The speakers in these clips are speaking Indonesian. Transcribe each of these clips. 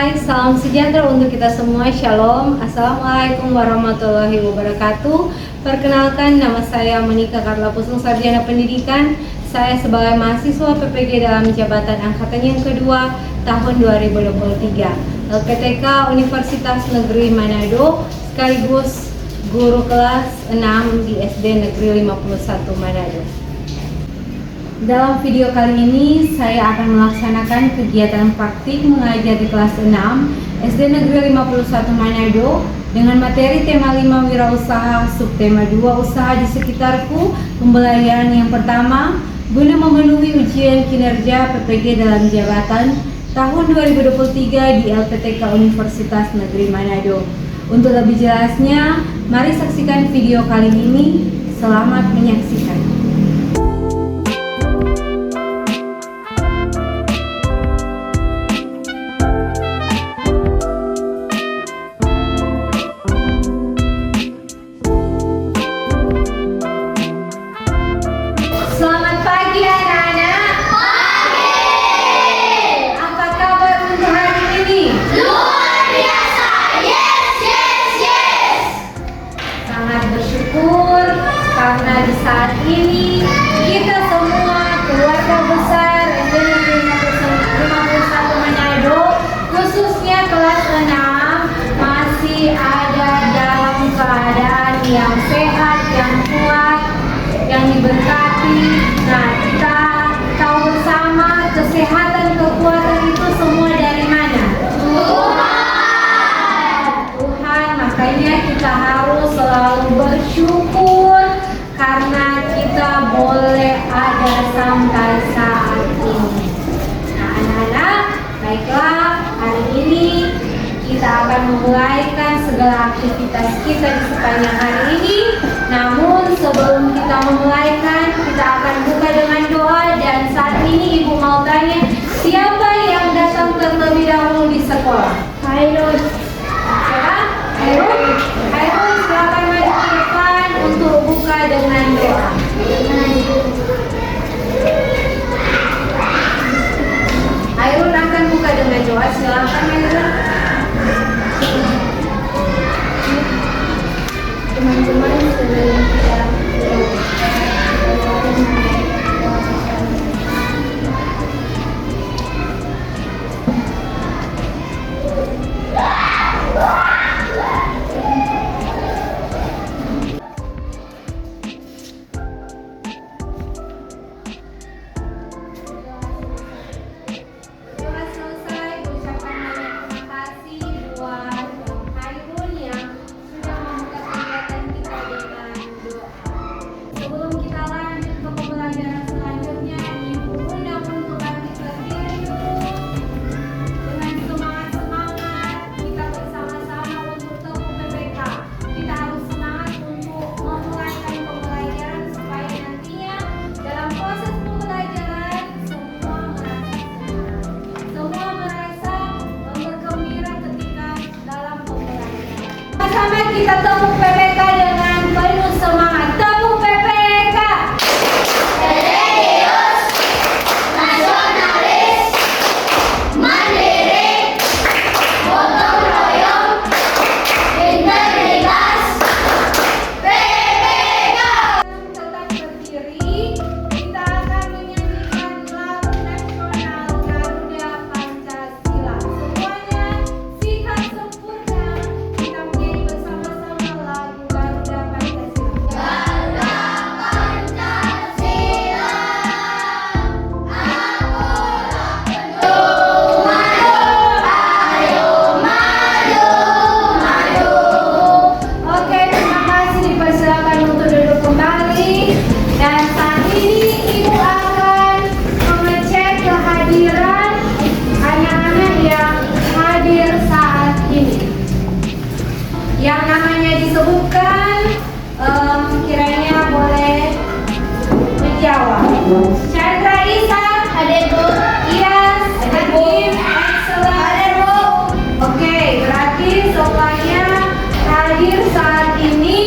Hai, salam sejahtera untuk kita semua. Shalom. Assalamualaikum warahmatullahi wabarakatuh. Perkenalkan, nama saya Monika Carla Pusung, Sarjana Pendidikan. Saya sebagai mahasiswa PPG dalam jabatan angkatan yang kedua tahun 2023 LPTK Universitas Negeri Manado, sekaligus guru kelas 6 di SD Negeri 51 Manado. Dalam video kali ini saya akan melaksanakan kegiatan praktik mengajar di kelas 6 SD Negeri 51 Manado dengan materi tema 5 wirausaha, subtema 2 usaha di sekitarku. Pembelajaran yang pertama, guna memenuhi ujian kinerja PPG dalam jabatan tahun 2023 di LPTK Universitas Negeri Manado. Untuk lebih jelasnya, mari saksikan video kali ini. Selamat menyaksikan. Selamat pagi anak-anak. Pagi. Apa kabar untuk hari ini? Luar biasa. Yes, yes, yes. Sangat bersyukur karena di saat ini kita semua keluarga besar SD Negeri 51 Manado, khususnya kelas 6, masih ada dalam keadaan yang sehat, yang kuat, yang diberkati. Nah, kita tahu bersama kesehatan, kekuatan itu semua dari mana? Tuhan. Makanya kita harus selalu bersyukur karena kita boleh ada sampai saat ini. Nah, anak-anak, baiklah, hari ini kita akan memulaikan segala aktivitas kita di sepanjang hari ini. Namun sebelum kita memulaikan, kita akan buka dengan doa. Dan saat ini Ibu mau tanya, siapa yang datang terlebih dahulu di sekolah? Hairul. Siapa? Hairul? Hairul, silakan maju ke depan untuk buka dengan doa. Hairul akan buka dengan doa. Silakan Hairul. Teman-teman sebelum kita doa selesai, ucapkan banyak terima kasih buat Hairul yang sudah membuka kegiatan kita dengan doa. Sebelum kita lanjut ke pembelajaran selanjutnya, Ibu undang untuk bangkit berdiri dulu. Dengan semangat-semangat kita bersama-sama untuk temu PPK. Kita harus semangat untuk memulaikan pembelajaran supaya nantinya dalam proses pembelajaran semua merasa bergembira ketika dalam pembelajaran. Sama-sama kita temu PPK dengan penuh semangat. Temu PPK. Religius, nasionalis, mandiri, gotong royong, integritas, PPK. Tetap berdiri, kita akan menyanyikan lagu nasional Garuda Pancasila. Semuanya sikap sempurna, kita menyanyi bersama-sama lagu Garuda Pancasila. Garuda Pancasila, akulah penuh maju, ayo maju, maju. Oke, terima kasih. Dipersilakan untuk duduk kembali. Dan saat ini Ibu akan mengecek kehadiran anak-anak yang hadir saat ini. Yang namanya disebutkan, kiranya boleh menjawab. Chandra Isa, ada Bu. Iyas, ada Kim, Excellent, ada Bu. Oke, berarti semuanya hadir saat ini.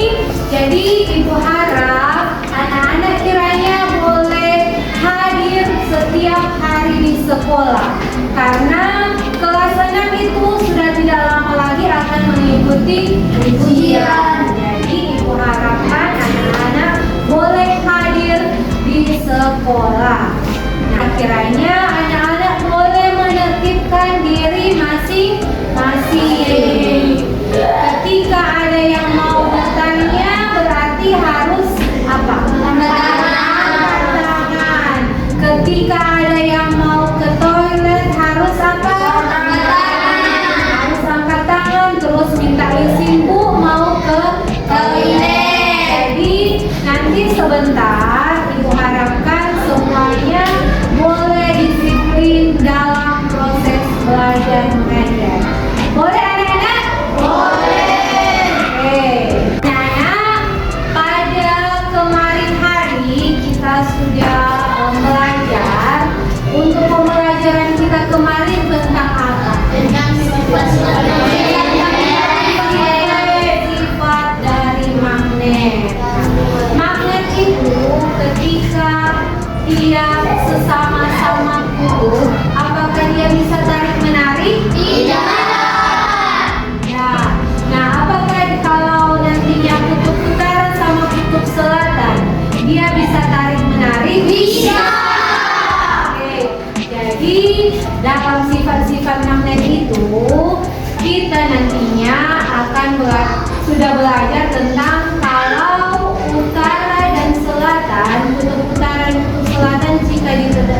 Jadi Ibu harap anak-anak kiranya boleh hadir setiap hari di sekolah, karena kelas 6 itu mengikuti ujian. Jadi Ibu harapkan anak-anak boleh hadir di sekolah. Nah, kiranya anak-anak boleh menertibkan diri masing-masing. Ketika ada yang mau bertanya, berarti harus apa? Angkat tangan. Ketika ada yang mau ke toilet, harus apa? Harus angkat tangan, terus minta izin Bu mau ke toilet. Jadi nanti sebentar Ibu harapkan semuanya boleh disiplin dalam proses belajar mengajar. Boleh anak-anak? Boleh. Oke. Nah, pada kemarin hari kita sudah belajar. Untuk pembelajaran kita kemarin tentang apa? Tentang sifat-sifat Sifat dari magnet. Magnet itu ketika dia sesama-sama kutu, apakah dia bisa tarik menarik? Tidak. Ya. Nah, apakah kalau nantinya kutub utara sama kutub selatan, dia bisa tarik menarik? Bisa. Oke. Jadi dalam sifat-sifat magnet itu kita nantinya akan sudah belajar tentang kalau utara dan selatan, kutub utara dan kutub selatan jika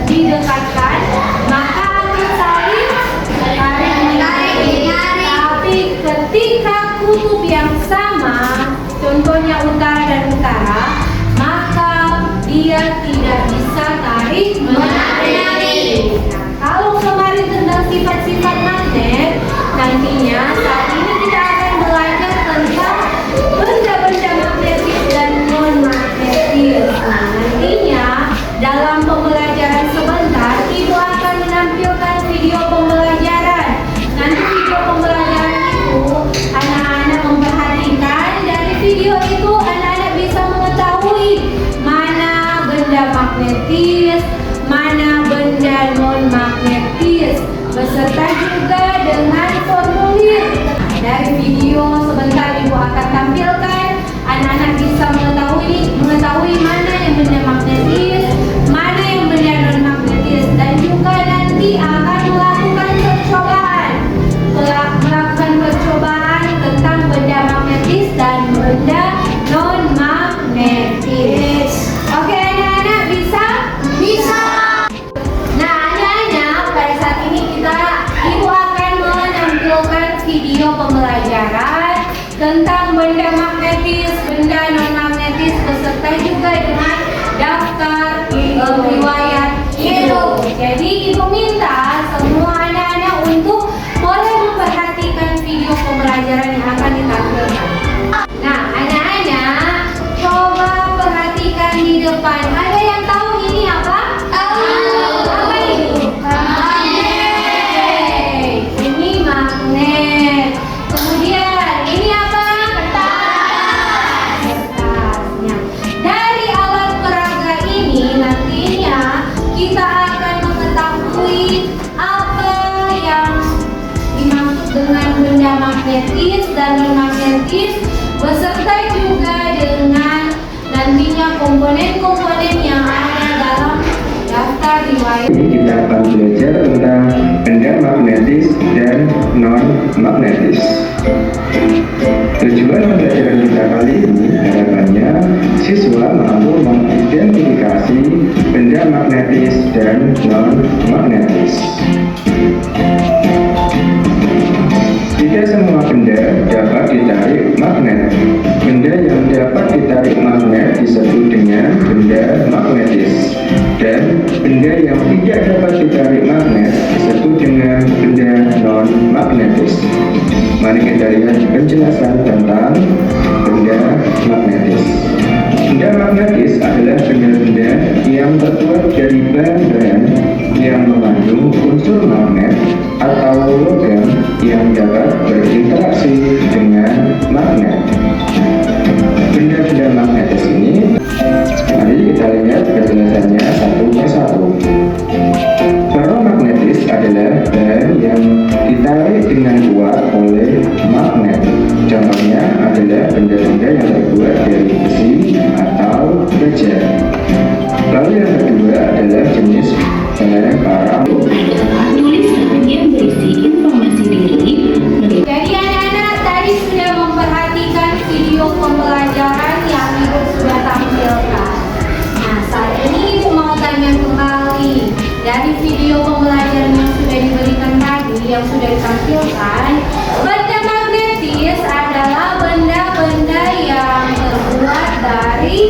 didekatkan maka akan saling tarik menarik. Tapi ketika kutub yang sama, contohnya utara dan utara, maka dia tidak bisa tarik menarik. Nah, kalau kemarin tentang sifat-sifat magnet, nantinya saat ini kita akan belajar tentang benda-benda magnetis dan non-magnetis. Nah, nantinya dalam pembelajaran sebentar, Ibu akan menampilkan video pembelajaran. Nanti video pembelajaran itu anak-anak memperhatikan. Dari video itu anak-anak bisa mengetahui mana benda magnetis, mana benda non-magnetis, beserta juga dengan formulir. Dari video sebentar Ibu akan tampilkan, anak-anak bisa mengetahui mana yang benda magnetis, mana yang benda non-magnetis, dan juga nanti akan melakukan percobaan tentang benda magnetis dan benda non-magnetis. Oke anak-anak, bisa? Bisa. Nah anak-anak, pada saat ini Ibu akan menampilkan video pembelajaran tentang benda magnetis, benda non-magnetis, beserta juga dengan daftar riwayat hidup. Jadi Ibu minta semua anak-anak untuk boleh memperhatikan video pembelajaran yang akan ditampilkan. Nah anak-anak, coba perhatikan di depan. Ada yang tahu ini apa? Apa ini? Magnet. Ini magnet. Kemudian ini apa? Kertasnya. Dari alat peraga ini nantinya kita akan mengetahui apa yang dimaksud dengan benda magnetis dan non-magnetis, beserta juga dengan nantinya komponen-komponen yang ada dalam daftar riwayat. Ini kita akan belajar tentang benda magnetis dan non-magnetis. Tujuan pembelajaran kita kali ini harapannya siswa mampu mengidentifikasi benda magnetis dan non-magnetis. Tidak semua benda dapat ditarik magnet. Benda yang dapat ditarik magnet disebut dengan benda magnetis. Dan benda yang tidak dapat ditarik magnet disebut dengan benda non-magnetis. Mari kita lihat penjelasan tentang benda magnetis. Benda magnetis adalah benda-benda yang terbuat dari bahan-bahan yang mengandung unsur magnet atau logam yang dapat berinteraksi dengan magnet. Benda-benda magnetis ini, mari kita lihat penjelasannya satu persatu. Ferromagnetis adalah bahan yang ditarik dengan kuat oleh magnet. Contoh dari video pembelajaran yang sudah diberikan tadi, yang sudah ditampilkan, benda magnetis adalah benda-benda yang terbuat dari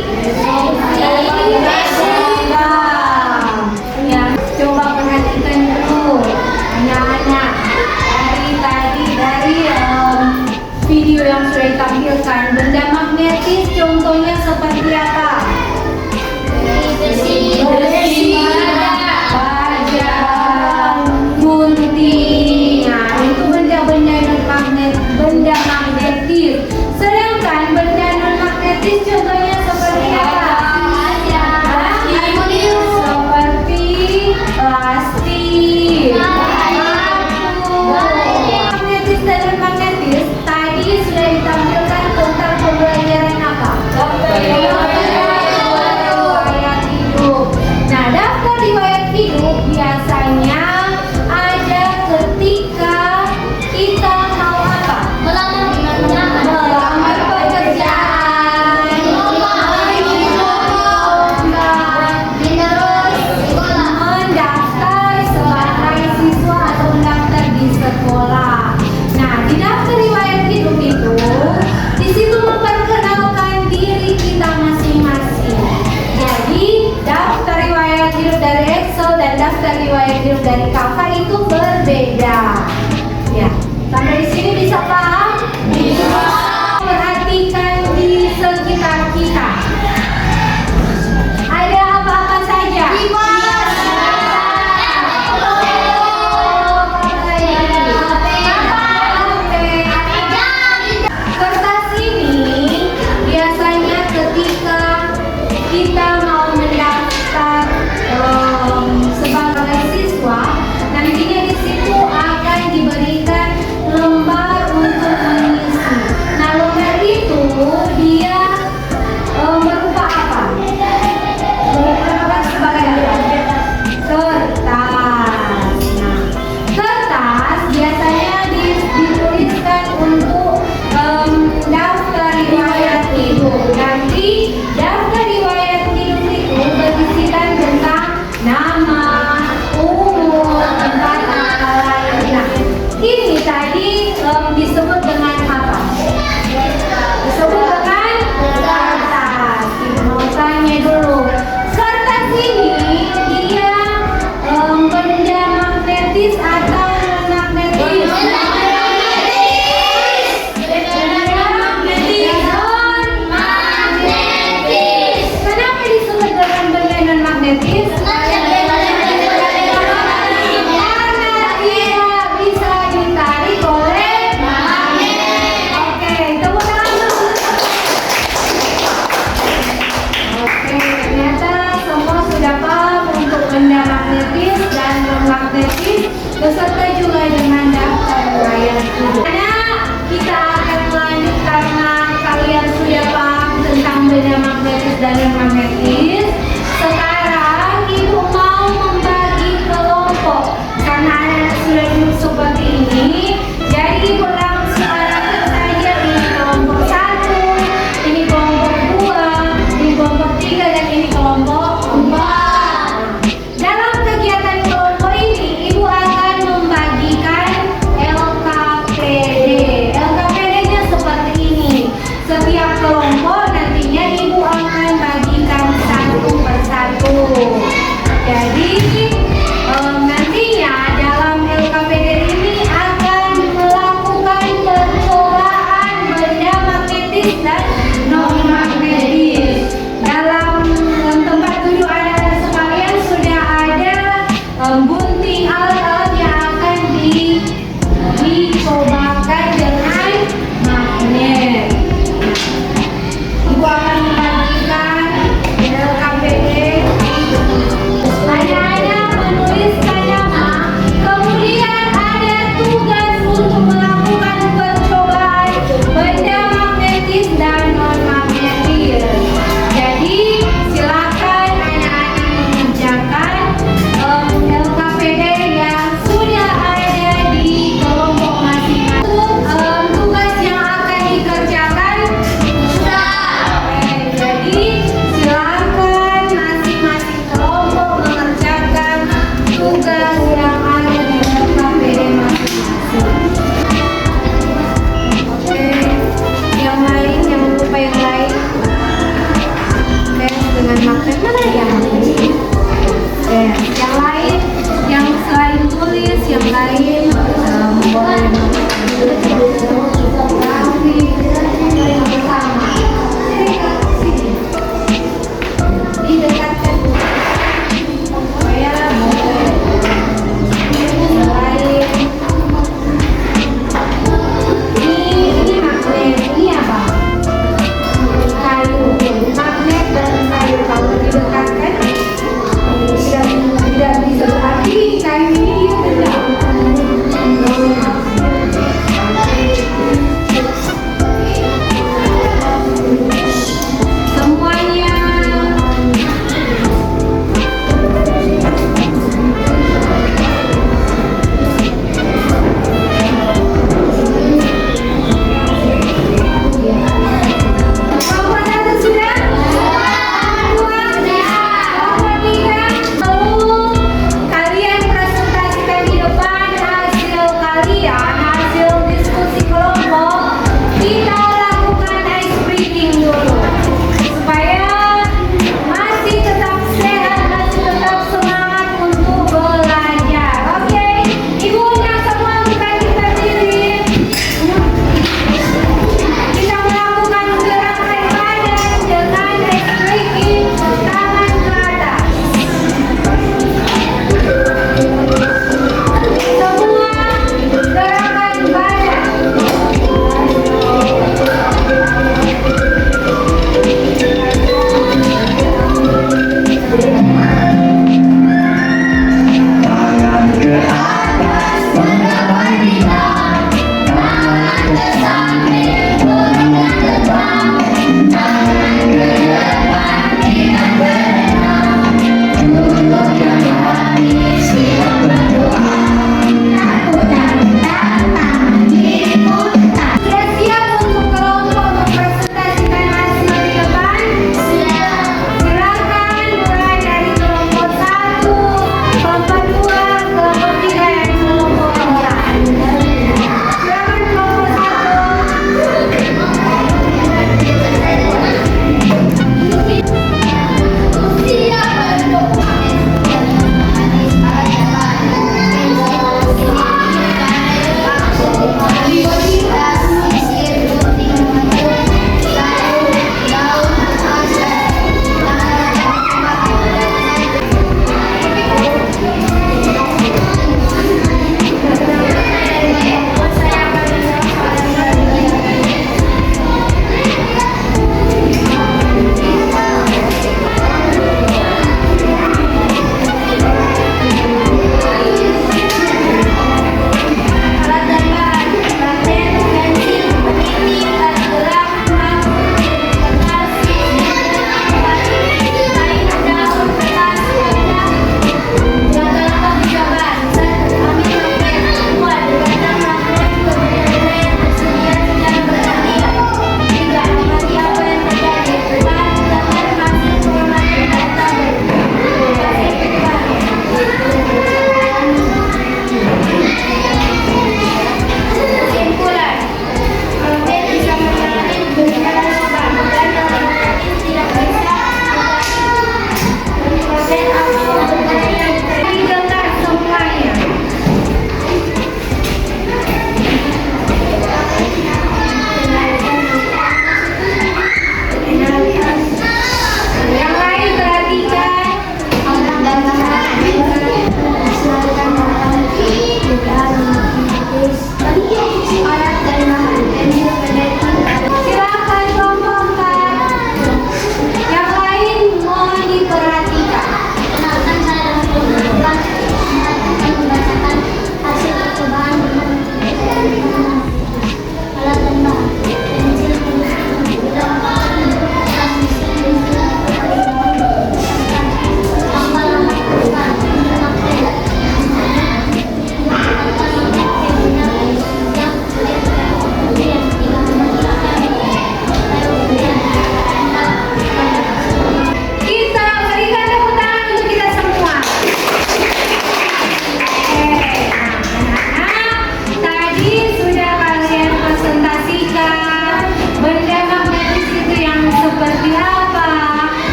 logam. Ya, coba perhatikan dulu, anak-anak. Dari video yang sudah ditampilkan, benda magnetis contohnya seperti apa? Besi, baja, gunting. Nah, itu benda-benda benda magnetis. Sedangkan benda non magnetis contohnya seperti apa? Seperti plastik. Magnetis dan non magnetis tadi sudah ditampilkan tentang pembelajaran apa? Riwayat hidup. Nah, daftar riwayat hidup biasanya ada ketika kita mau apa? Melamar pekerjaan, mendaftar sebagai siswa atau mendaftar di sekolah. Nah, di daftar riwayat hidup itu, di situ memperkenalkan diri kita masing-masing. Jadi, daftar riwayat hidup dari Excel dan daftar riwayat hidup dari Canva itu berbeda. Ya, sampai di sini bisa paham? Bisa. Perhatikan di sekitar kita. Ada apa-apa saja? Kertas ini biasanya ketika kita mau mendaftar sebagai siswa, nantinya di situ akan diberikan lembar untuk mengisi. Nah, lembar itu dia berupa apa? Berupa sebagai apa? Kertas. Nah, kertas biasanya dituliskan untuk daftar riwayat hidup. Nanti daftar riwayat hidup itu berisikan tentang nama, umur, tempat tanggal lahir. Nah, ini tadi disebut dengan apa? Disebut dengan kertas. Mau tanya dulu, kertas ini dia benda magnetis atau non magnetis? Kenapa disebut dengan benda non magnetis? Karena dia bisa ditarik oleh magnet. Oke, tepuk tangan dulu. Oke, ternyata semua sudah paham untuk benda magnetis dan non magnetis beserta juga dengan daftar riwayat hidup. Nah, kita akan lanjut karena kalian sudah paham tentang benda magnetis dan non magnetis. Sekarang ibu mau membagi kelompok karena anak sudah duduk seperti ini. Jadi ibu langsung arahkan saja ini kelompok 1, ini kelompok 2, ini kelompok 3 dan ini kelompok 4. Dalam kegiatan kelompok ini ibu akan membagikan LKPD. LKPD-nya seperti ini. Setiap kelompok nantinya ibu akan bagikan satu persatu. Jadi nantinya dalam LKPD ini akan melakukan percobaan benda magnetis dan non magnetis. Dalam tempat duduk anak-anak sekalian sudah ada gunting alat-alat yang akan dicobakan dengan magnet. Ibu akan membagikan LKPD. Anak-anak menuliskan nama, kemudian ada tugas untuk melakukan percobaan benda magnetis dan non magnetis. Jadi silakan anak-anak mengerjakan LKPD tugas yang ada di KPD masing-masing. Oke, yang lain, jangan lupa yang lain. Oke, dengan magnet mana yang magnet? Oke, yang lain, yang selain tulis, yang lain boleh didekatkan supaya boleh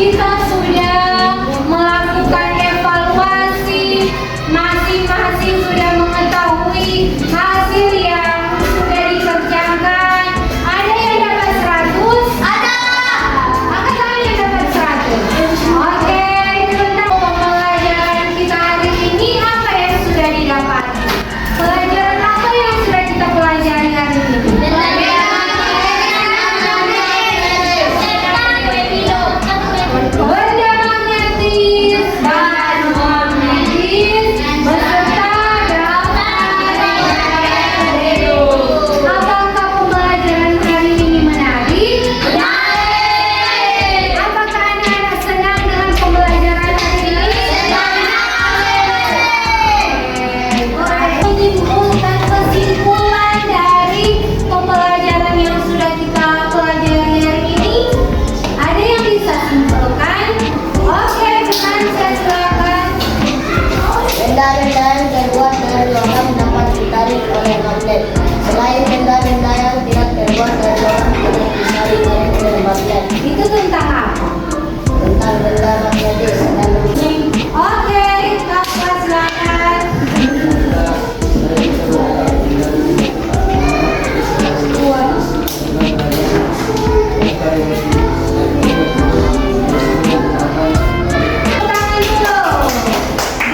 kita sudah melakukan evaluasi, masing-masing sudah mengetahui hasil yang sudah dikerjakan. Ada yang dapat 100? Ada. Angkat tangan yang dapat 100. Oke, tentang pembelajaran kita hari ini apa yang sudah didapat? Pelajaran apa yang sudah kita pelajari hari ini? Benda magnetis dan non-magnetis beserta daftar radio. Apakah pembelajaran hari ini menarik? Menarik. Apakah anak-anak senang dengan pembelajaran hari ini? Menyimpulkan kesimpulan dari pembelajaran yang sudah kita pelajari hari ini. Ada yang bisa simpulkan? Oke, dengan saya silakan. Benda-benda yang terbuat dari logam dapat ditarik oleh magnet. Selain benda-benda yang tidak terbuat dari logam tidak ditarik oleh magnet. Itu tentang apa? Tentang benda magnetis dan Oke, kakak silakan. Tangan dulu.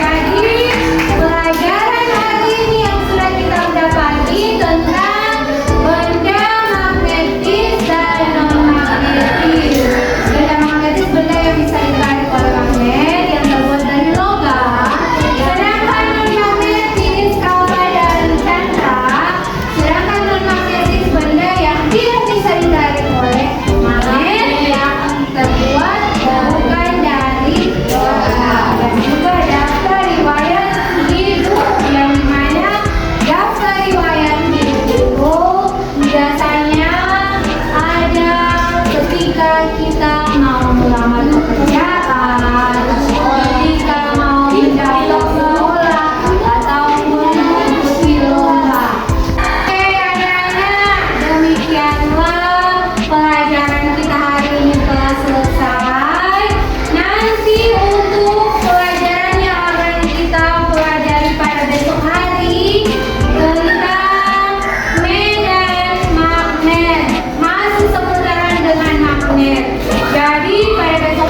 Jadi pelajaran hari ini yang sudah kita dapati tentang benda magnetis dan non-magnetis. Benda magnetis benda yang bisa ditarik oleh magnet yang terbuat dari logam. Sedangkan non-magnetis kawa dan chandra. Sedangkan non-magnetis benda yang tidak bisa ditarik oleh magnet yang terbuat bukan dari logam. Dan juga daftar riwayat hidup yang dimana daftar riwayat hidup itu biasanya ada ketika kita mau melamar pekerjaan, ketika mau mendaftar sekolah ataupun mengikuti lomba. Oke anak-anak, demikianlah pelajaran kita hari ini telah selesai. Nanti untuk pelajaran yang akan kita pelajari pada besok hari tentang medan magnet, masih seputaran dengan magnet. Jadi pada besok